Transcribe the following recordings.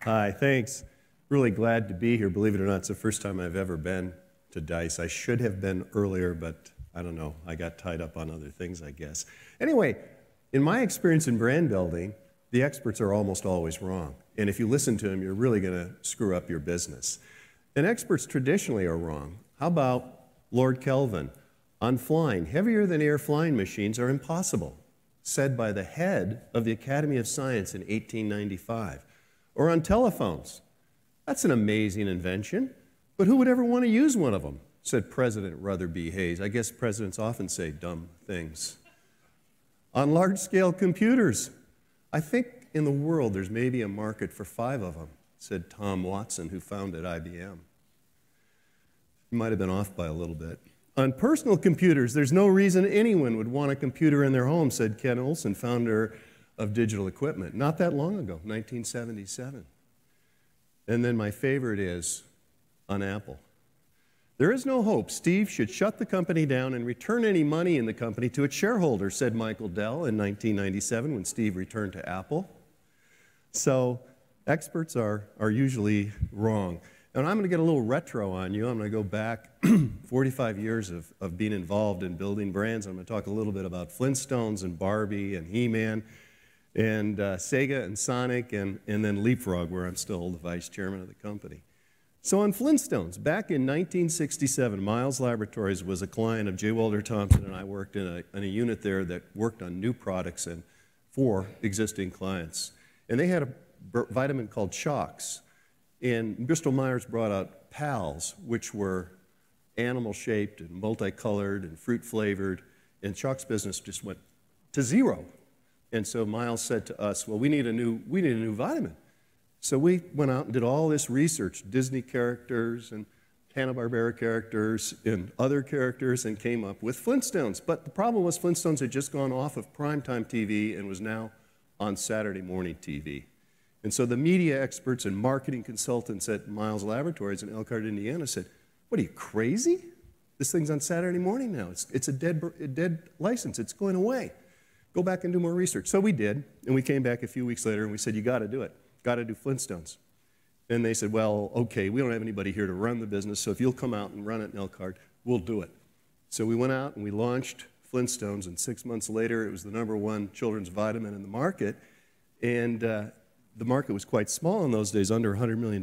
Hi, thanks. Really glad to be here. Believe it or not, it's the first time I've ever been to DICE. I should have been earlier, but I don't know. I got tied up on other things, I guess. Anyway, in my experience in brand building, the experts are almost always wrong. And if you listen to them, you're really going to screw up your business. And experts traditionally are wrong. How about Lord Kelvin? On flying, heavier than air flying machines are impossible, said by the head of the Academy of Science in 1895. Or on telephones, that's an amazing invention, but who would ever want to use one of them, said President Ruther B. Hayes. I guess presidents often say dumb things. On large-scale computers, I think in the world there's maybe a market for 5 of them, said Tom Watson, who founded IBM. He might have been off by a little bit. On personal computers, there's no reason anyone would want a computer in their home, said Ken Olsen, founder of Digital Equipment, not that long ago, 1977. And then my favorite is on Apple. There is no hope. Steve should shut the company down and return any money in the company to its shareholders, said Michael Dell in 1997 when Steve returned to Apple. So experts are usually wrong. And I'm going to get a little retro on you. I'm going to go back 45 years of being involved in building brands. I'm going to talk a little bit about Flintstones and Barbie and He-Man and Sega and Sonic and then Leapfrog, where I'm still the vice chairman of the company. So on Flintstones, back in 1967, Miles Laboratories was a client of J. Walter Thompson, and I worked in a unit there that worked on new products and for existing clients. And they had a vitamin called Shocks. And Bristol-Myers brought out Pals, which were animal-shaped and multicolored and fruit-flavored, and Shocks business just went to zero. And so Miles said to us, well, we need a new vitamin. So we went out and did all this research, Disney characters and Hanna-Barbera characters and other characters, and came up with Flintstones. But the problem was Flintstones had just gone off of primetime TV and was now on Saturday morning TV. And so the media experts and marketing consultants at Miles Laboratories in Elkhart, Indiana said, what are you, crazy? This thing's on Saturday morning now. It's a dead license. It's going away. Go back and do more research. So we did, and we came back a few weeks later and we said, you got to do it. Got to do Flintstones. And they said, well, okay, we don't have anybody here to run the business, so if you'll come out and run it in Elkhart, we'll do it. So we went out and we launched Flintstones, and 6 months later it was the #1 children's vitamin in the market. And the market was quite small in those days, under $100 million.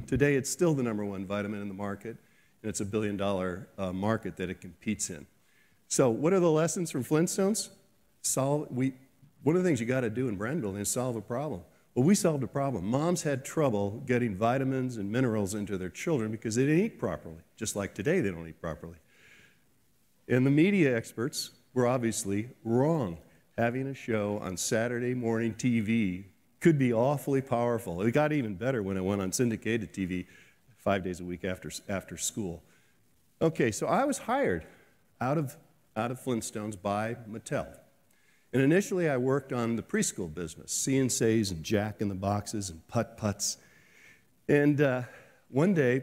Today it's still the #1 vitamin in the market, and it's a $1 billion market that it competes in. So what are the lessons from Flintstones? One of the things you got to do in brand building is solve a problem. Well, we solved a problem. Moms had trouble getting vitamins and minerals into their children because they didn't eat properly, just like today they don't eat properly. And the media experts were obviously wrong. Having a show on Saturday morning TV could be awfully powerful. It got even better when it went on syndicated TV 5 days a week after school. Okay, so I was hired out of Flintstones by Mattel. And initially I worked on the preschool business, See-N-Says and Jack in the Boxes and Putt-Putts. And one day,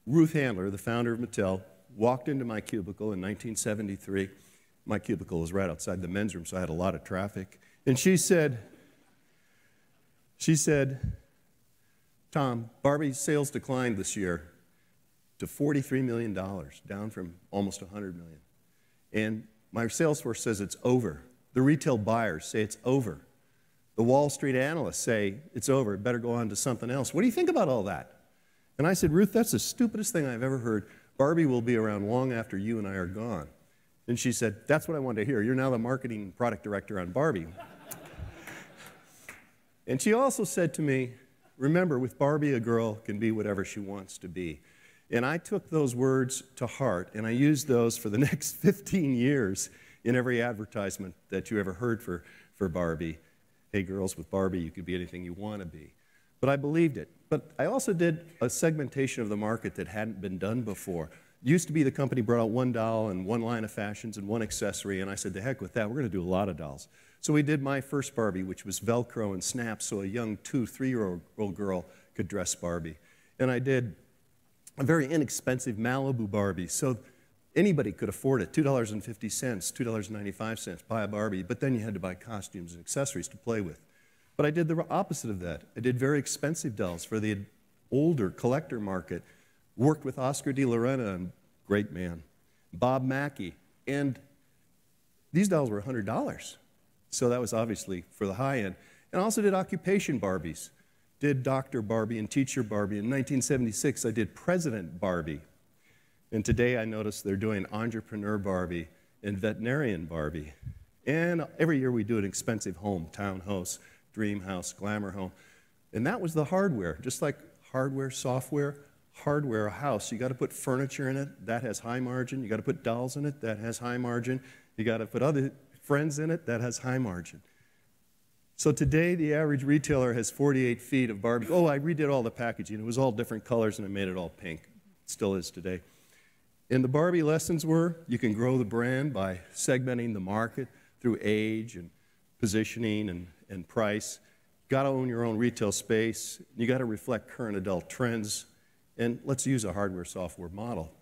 Ruth Handler, the founder of Mattel, walked into my cubicle in 1973. My cubicle was right outside the men's room, so I had a lot of traffic. And she said, Tom, Barbie's sales declined this year to $43 million, down from almost $100 million. And my sales force says it's over. The retail buyers say it's over. The Wall Street analysts say it's over. It better go on to something else. What do you think about all that? And I said, Ruth, that's the stupidest thing I've ever heard. Barbie will be around long after you and I are gone. And she said, that's what I wanted to hear. You're now the marketing product director on Barbie. And she also said to me, remember, with Barbie, a girl can be whatever she wants to be. And I took those words to heart, and I used those for the next 15 years in every advertisement that you ever heard for Barbie. Hey, girls, with Barbie, you could be anything you want to be. But I believed it. But I also did a segmentation of the market that hadn't been done before. It used to be the company brought out one doll and one line of fashions and one accessory, and I said, the heck with that, we're going to do a lot of dolls. So we did my first Barbie, which was Velcro and snaps, so a young 2- or 3-year-old girl could dress Barbie. And I did a very inexpensive Malibu Barbie. So Anybody could afford it, $2.50, $2.95, buy a Barbie, but then you had to buy costumes and accessories to play with. But I did the opposite of that. I did very expensive dolls for the older collector market, worked with Oscar de la Renta, and great man, Bob Mackie, and these dolls were $100. So that was obviously for the high end. And I also did occupation Barbies. Did Dr. Barbie and Teacher Barbie. In 1976, I did President Barbie. And today I notice they're doing Entrepreneur Barbie and Veterinarian Barbie. And every year we do an expensive home, townhouse, dream house, glamour home. And that was the hardware. Just like hardware, software, hardware, a house. You got to put furniture in it. That has high margin. You got to put dolls in it. That has high margin. You got to put other friends in it. That has high margin. So today, the average retailer has 48 feet of Barbie. Oh, I redid all the packaging. It was all different colors, and I made it all pink. It still is today. And the Barbie lessons were, you can grow the brand by segmenting the market through age and positioning and price. You got to own your own retail space. You got to reflect current adult trends. And let's use a hardware-software model.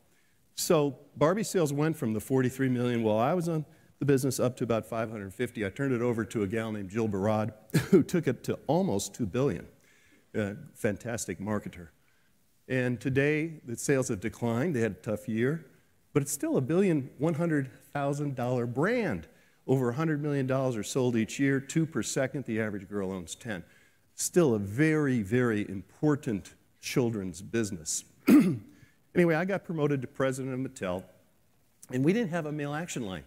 So Barbie sales went from the 43 million while I was on the business up to about 550. I turned it over to a gal named Jill Barad, who took it to almost 2 billion. Fantastic marketer. And today, the sales have declined. They had a tough year. But it's still a $1,100,000 brand. Over $100 million are sold each year, 2 per second. The average girl owns 10. Still a very, very important children's business. Anyway, I got promoted to president of Mattel, and we didn't have a male action line.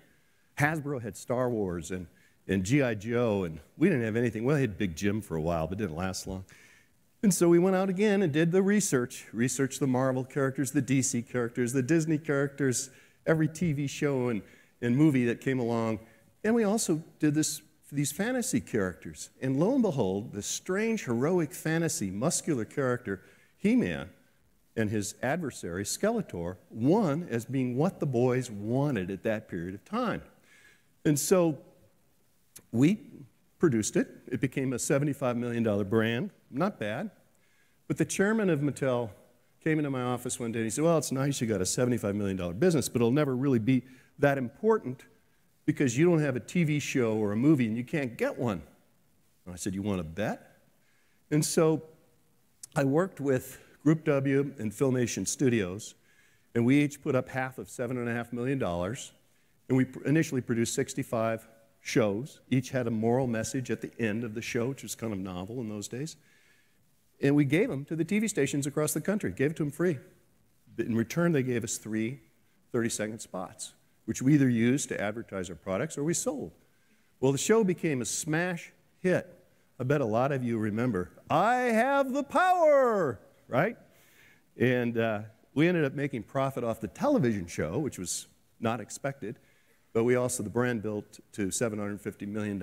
Hasbro had Star Wars and G.I. Joe, and we didn't have anything. Well, they had Big Jim for a while, but it didn't last long. And so we went out again and did the researched the Marvel characters, the DC characters, the Disney characters, every TV show and movie that came along. And we also did this for these fantasy characters. And lo and behold, this strange, heroic fantasy, muscular character, He-Man, and his adversary, Skeletor, won as being what the boys wanted at that period of time. And so we produced it. It became a $75 million brand. Not bad. But the chairman of Mattel came into my office one day and he said, well, it's nice you got a $75 million business, but it'll never really be that important because you don't have a TV show or a movie and you can't get one. And I said, you want to bet? And so I worked with Group W and Filmation Studios, and we each put up half of $7.5 million. And we initially produced 65 shows. Each had a moral message at the end of the show, which was kind of novel in those days. And we gave them to the TV stations across the country, gave it to them free. In return, they gave us 3 30-second spots, which we either used to advertise our products or we sold. Well, the show became a smash hit. I bet a lot of you remember, I have the power, right? And we ended up making profit off the television show, which was not expected. But we also, the brand built to $750 million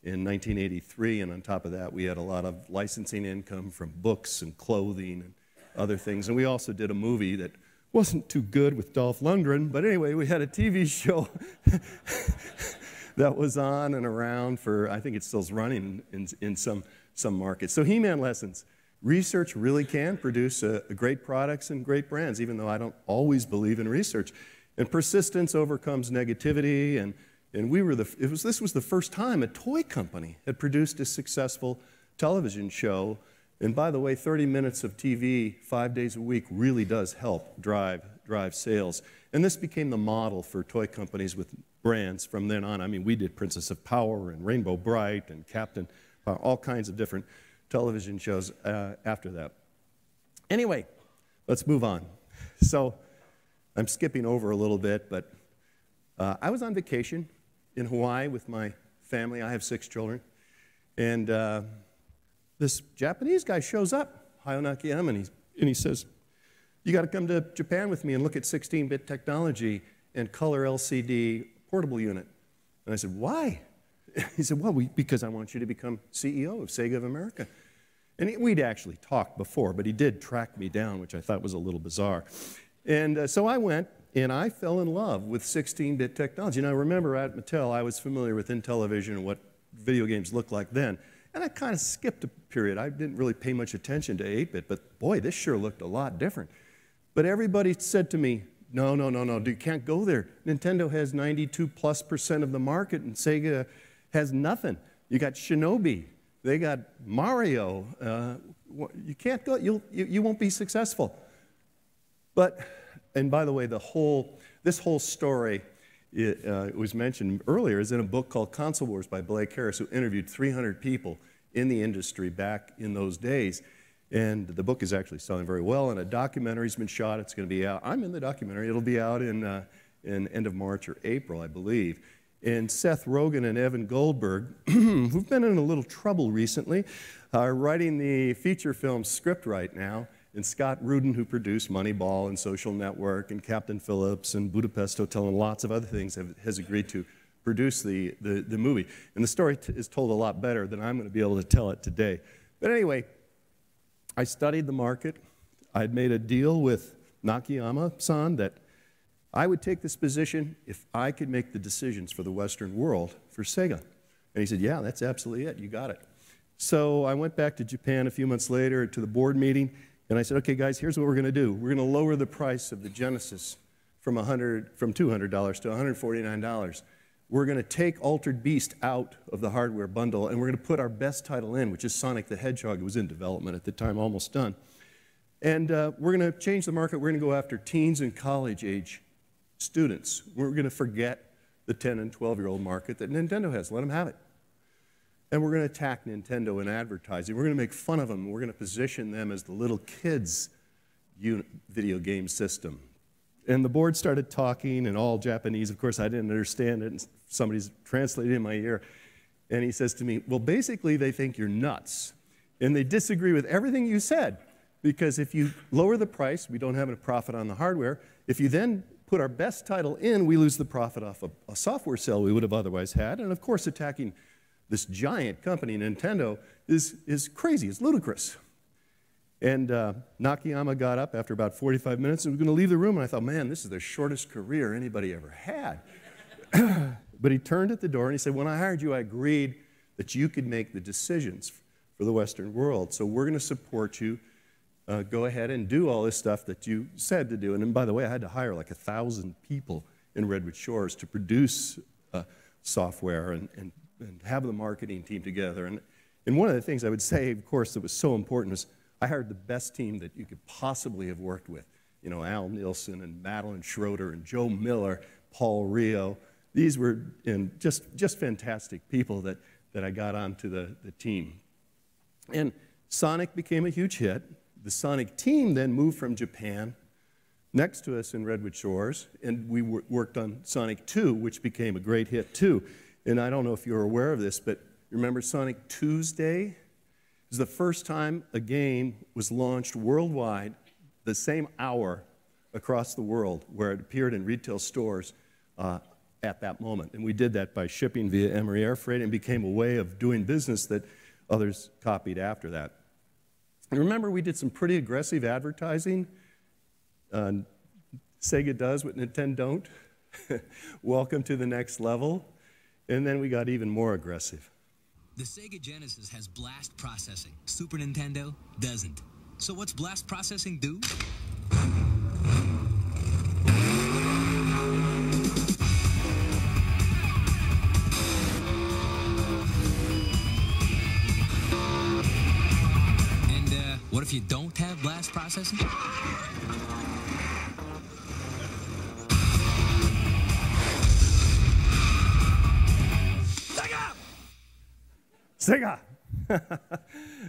in 1983, and on top of that, we had a lot of licensing income from books and clothing and other things. And we also did a movie that wasn't too good with Dolph Lundgren, but anyway, we had a TV show that was on and around for, I think it still's running in some markets. So He-Man lessons. Research really can produce great products and great brands, even though I don't always believe in research. And persistence overcomes negativity, and this was the first time a toy company had produced a successful television show. And by the way, 30 minutes of TV 5 days a week really does help drive sales. And this became the model for toy companies with brands from then on. I mean, we did Princess of Power and Rainbow Bright and Captain, all kinds of different television shows after that. Anyway, let's move on. So I'm skipping over a little bit, but I was on vacation in Hawaii with my family. I have 6 children. And this Japanese guy shows up, Hayonaki M, and he says, you got to come to Japan with me and look at 16-bit technology and color LCD portable unit. And I said, why? He said, well, because I want you to become CEO of Sega of America. And we'd actually talked before, but he did track me down, which I thought was a little bizarre. And so I went, and I fell in love with 16-bit technology. Now, remember, at Mattel, I was familiar with Intellivision and what video games looked like then. And I kind of skipped a period. I didn't really pay much attention to 8-bit, but boy, this sure looked a lot different. But everybody said to me, no, no, no, no, you can't go there. Nintendo has 92+% of the market, and Sega has nothing. You got Shinobi. They got Mario. You can't go. You won't be successful. But, and by the way, this whole story, it was mentioned earlier, is in a book called Console Wars by Blake Harris, who interviewed 300 people in the industry back in those days. And the book is actually selling very well, and a documentary's been shot. It's going to be out. I'm in the documentary. It'll be out in end of March or April, I believe. And Seth Rogen and Evan Goldberg, who've been in a little trouble recently, are writing the feature film script right now. And Scott Rudin, who produced Moneyball and Social Network and Captain Phillips and Budapest Hotel and lots of other things, has agreed to produce the movie. And the story is told a lot better than I'm going to be able to tell it today. But anyway, I studied the market. I'd made a deal with Nakayama-san that I would take this position if I could make the decisions for the Western world for Sega. And he said, yeah, that's absolutely it. You got it. So I went back to Japan a few months later to the board meeting, and I said, okay, guys, here's what we're going to do. We're going to lower the price of the Genesis from $200 to $149. We're going to take Altered Beast out of the hardware bundle, and we're going to put our best title in, which is Sonic the Hedgehog. It was in development at the time, almost done. And we're going to change the market. We're going to go after teens and college-age students. We're going to forget the 10 and 12-year-old market that Nintendo has. Let them have it. And we're going to attack Nintendo in advertising. We're going to make fun of them. We're going to position them as the little kids' video game system. And the board started talking in all Japanese. Of course, I didn't understand it, and somebody's translating in my ear. And he says to me, well, basically, they think you're nuts. And they disagree with everything you said. Because if you lower the price, we don't have a profit on the hardware. If you then put our best title in, we lose the profit off a software sale we would have otherwise had. And of course, attacking this giant company, Nintendo, is crazy. It's ludicrous. And Nakayama got up after about 45 minutes and was going to leave the room. And I thought, man, this is the shortest career anybody ever had. But he turned at the door and he said, when I hired you, I agreed that you could make the decisions for the Western world. So we're going to support you. Go ahead and do all this stuff that you said to do. And then, by the way, I had to hire like 1,000 people in Redwood Shores to produce software and have the marketing team together. And one of the things I would say, of course, that was so important was I hired the best team that you could possibly have worked with. You know, Al Nielsen and Madeline Schroeder and Joe Miller, Paul Rio. These were just fantastic people that I got onto the team. And Sonic became a huge hit. The Sonic team then moved from Japan next to us in Redwood Shores, and we worked on Sonic 2, which became a great hit too. And I don't know if you're aware of this, but remember Sonic Tuesday? It was the first time a game was launched worldwide the same hour across the world where it appeared in retail stores at that moment. And we did that by shipping via Emory Air Freight and became a way of doing business that others copied after that. And remember, we did some pretty aggressive advertising. Sega does what Nintendo don't. Welcome to the next level. And then we got even more aggressive. The Sega Genesis has blast processing. Super Nintendo doesn't. So what's blast processing do? And what if you don't have blast processing? Sega!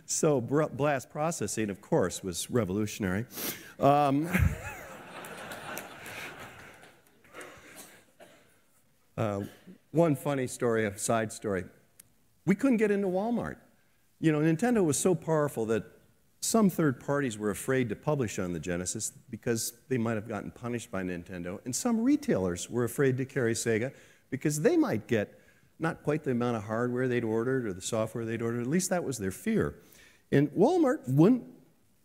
So blast processing, of course, was revolutionary. One funny story, a side story. We couldn't get into Walmart. You know, Nintendo was so powerful that some third parties were afraid to publish on the Genesis because they might have gotten punished by Nintendo, and some retailers were afraid to carry Sega because they might get not quite the amount of hardware they'd ordered or the software they'd ordered. At least that was their fear. And Walmart wouldn't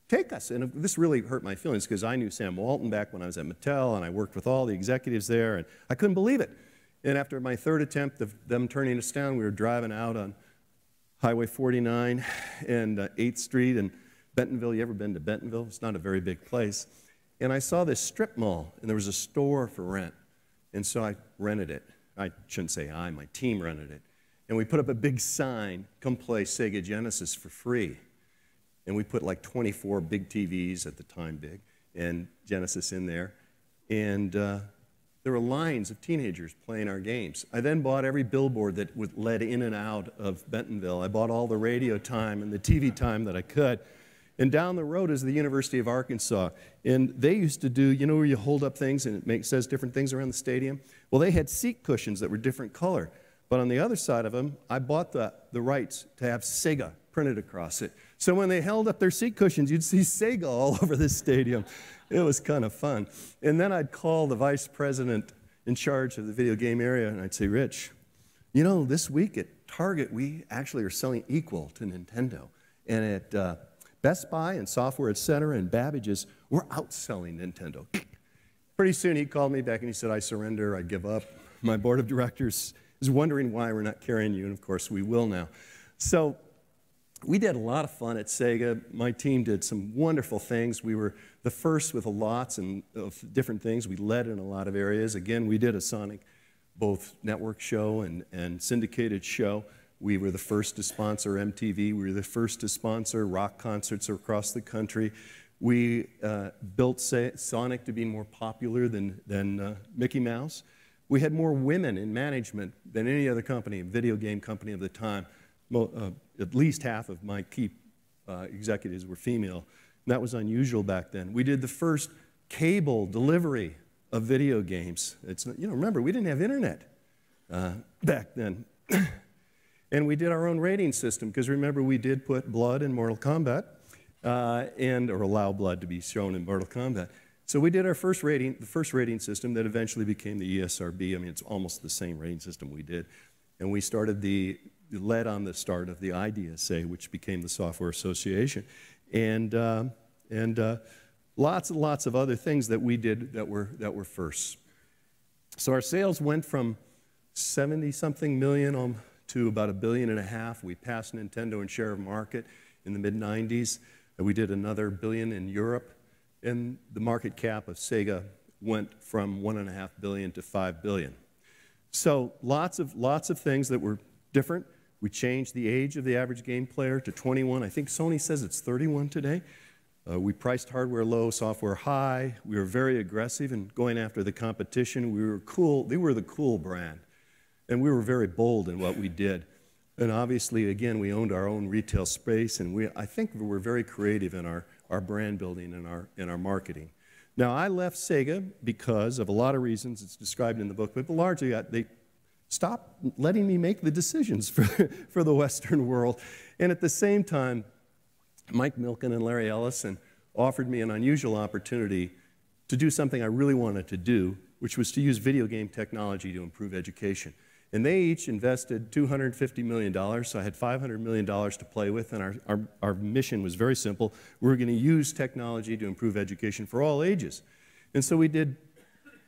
take us. And this really hurt my feelings because I knew Sam Walton back when I was at Mattel, and I worked with all the executives there, and I couldn't believe it. And after my third attempt of them turning us down, we were driving out on Highway 49 and 8th Street in Bentonville. You ever been to Bentonville? It's not a very big place. And I saw this strip mall, and there was a store for rent. And so I rented it. I shouldn't say I, my team rented it. And we put up a big sign, come play Sega Genesis for free. And we put like 24 big TVs, at the time big, and Genesis in there. And there were lines of teenagers playing our games. I then bought every billboard that led in and out of Bentonville. I bought all the radio time and the TV time that I could. And down the road is the University of Arkansas. And they used to do, you know where you hold up things and it says different things around the stadium? Well, they had seat cushions that were different color. But on the other side of them, I bought the rights to have Sega printed across it. So when they held up their seat cushions, you'd see Sega all over the stadium. It was kind of fun. And then I'd call the vice president in charge of the video game area, and I'd say, Rich, you know, this week at Target, we actually are selling equal to Nintendo. And at Best Buy and Software Etc. and Babbage's, we're outselling Nintendo. Pretty soon he called me back and he said, I surrender, I give up. My board of directors is wondering why we're not carrying you, and of course we will now. So we did a lot of fun at Sega. My team did some wonderful things. We were the first with lots of different things. We led in a lot of areas. Again, we did a Sonic both network show and syndicated show. We were the first to sponsor MTV. We were the first to sponsor rock concerts across the country. We built Sonic to be more popular than Mickey Mouse. We had more women in management than any other company, video game company of the time. At least half of my key executives were female. And that was unusual back then. We did the first cable delivery of video games. Remember, we didn't have internet back then. And we did our own rating system, because remember, we did put blood in Mortal Kombat, or allow blood to be shown in Mortal Kombat. So we did our first rating, the first rating system that eventually became the ESRB. I mean, it's almost the same rating system we did. And we led on the start of the IDSA, which became the Software Association. And lots and lots of other things that we did that were firsts. So our sales went from 70-something million to about $1.5 billion. We passed Nintendo in share of market in the mid-90s. And we did another $1 billion in Europe. And the market cap of Sega went from $1.5 billion to $5 billion. So lots of things that were different. We changed the age of the average game player to 21. I think Sony says it's 31 today. We priced hardware low, software high. We were very aggressive in going after the competition. We were cool. They were the cool brand. And we were very bold in what we did. And obviously, again, we owned our own retail space, and I think we were very creative in our brand building and our marketing. Now, I left Sega because of a lot of reasons. It's described in the book, but largely they stopped letting me make the decisions for the Western world. And at the same time, Mike Milken and Larry Ellison offered me an unusual opportunity to do something I really wanted to do, which was to use video game technology to improve education. And they each invested $250 million, so I had $500 million to play with, and our mission was very simple. We were going to use technology to improve education for all ages. And so we did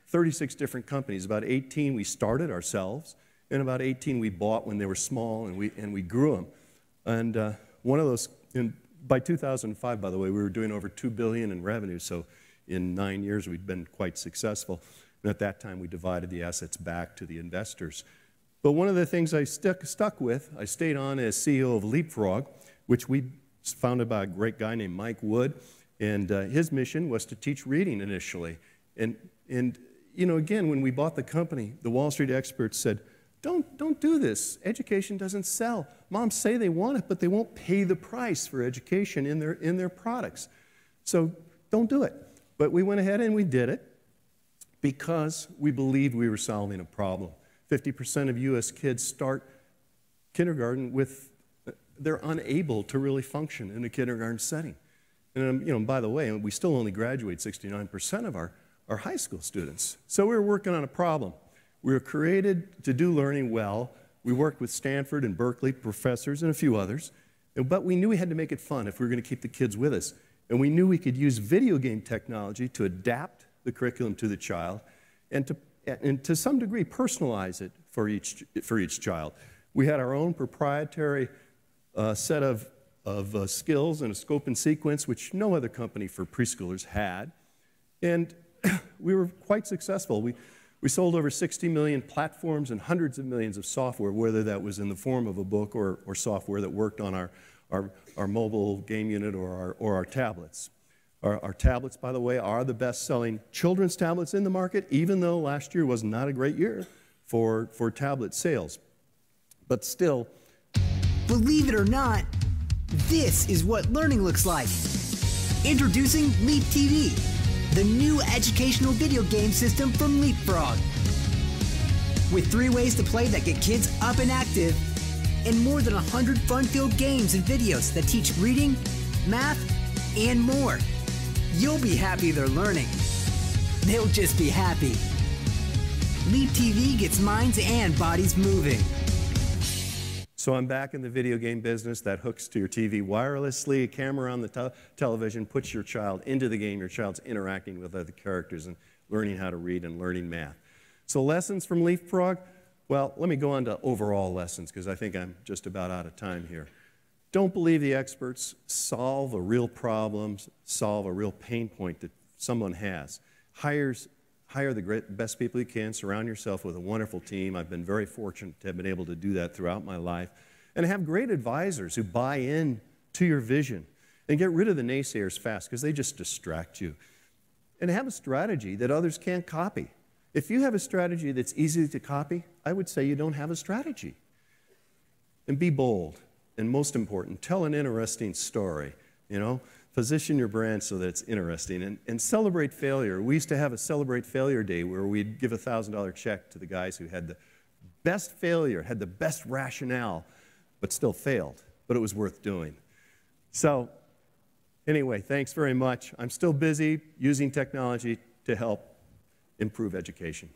36 different companies. About 18 we started ourselves, and about 18 we bought when they were small, and we grew them. And one of those, by 2005, by the way, we were doing over $2 billion in revenue, so in 9 years we'd been quite successful. And at that time we divided the assets back to the investors. But one of the things I stuck with, I stayed on as CEO of Leapfrog, which we founded by a great guy named Mike Wood, and his mission was to teach reading initially. And you know, again, when we bought the company, the Wall Street experts said, don't do this. Education doesn't sell. Moms say they want it, but they won't pay the price for education in their products. So don't do it. But we went ahead and we did it because we believed we were solving a problem. 50% of U.S. kids start kindergarten they're unable to really function in a kindergarten setting. And you know, by the way, we still only graduate 69% of our high school students. So we were working on a problem. We were created to do learning well. We worked with Stanford and Berkeley professors and a few others, but we knew we had to make it fun if we were going to keep the kids with us. And we knew we could use video game technology to adapt the curriculum to the child and to some degree personalize it for each child. We had our own proprietary set of skills and a scope and sequence which no other company for preschoolers had. And we were quite successful. We sold over 60 million platforms and hundreds of millions of software, whether that was in the form of a book or software that worked on our mobile game unit or our tablets. Our tablets, by the way, are the best-selling children's tablets in the market, even though last year was not a great year for tablet sales. But still, believe it or not, this is what learning looks like. Introducing Leap TV, the new educational video game system from Leapfrog. With 3 ways to play that get kids up and active, and more than 100 fun-filled games and videos that teach reading, math, and more. You'll be happy they're learning. They'll just be happy. Leap TV gets minds and bodies moving. So I'm back in the video game business that hooks to your TV wirelessly, a camera on the television, puts your child into the game, your child's interacting with other characters and learning how to read and learning math. So lessons from Leapfrog, well, let me go on to overall lessons because I think I'm just about out of time here. Don't believe the experts. Solve a real problem, solve a real pain point that someone has. Hire the best people you can. Surround yourself with a wonderful team. I've been very fortunate to have been able to do that throughout my life. And have great advisors who buy in to your vision. And get rid of the naysayers fast because they just distract you. And have a strategy that others can't copy. If you have a strategy that's easy to copy, I would say you don't have a strategy. And be bold. And most important, tell an interesting story. You know, position your brand so that it's interesting. And celebrate failure. We used to have a Celebrate Failure Day where we'd give a $1,000 check to the guys who had the best failure, had the best rationale, but still failed. But it was worth doing. So anyway, thanks very much. I'm still busy using technology to help improve education.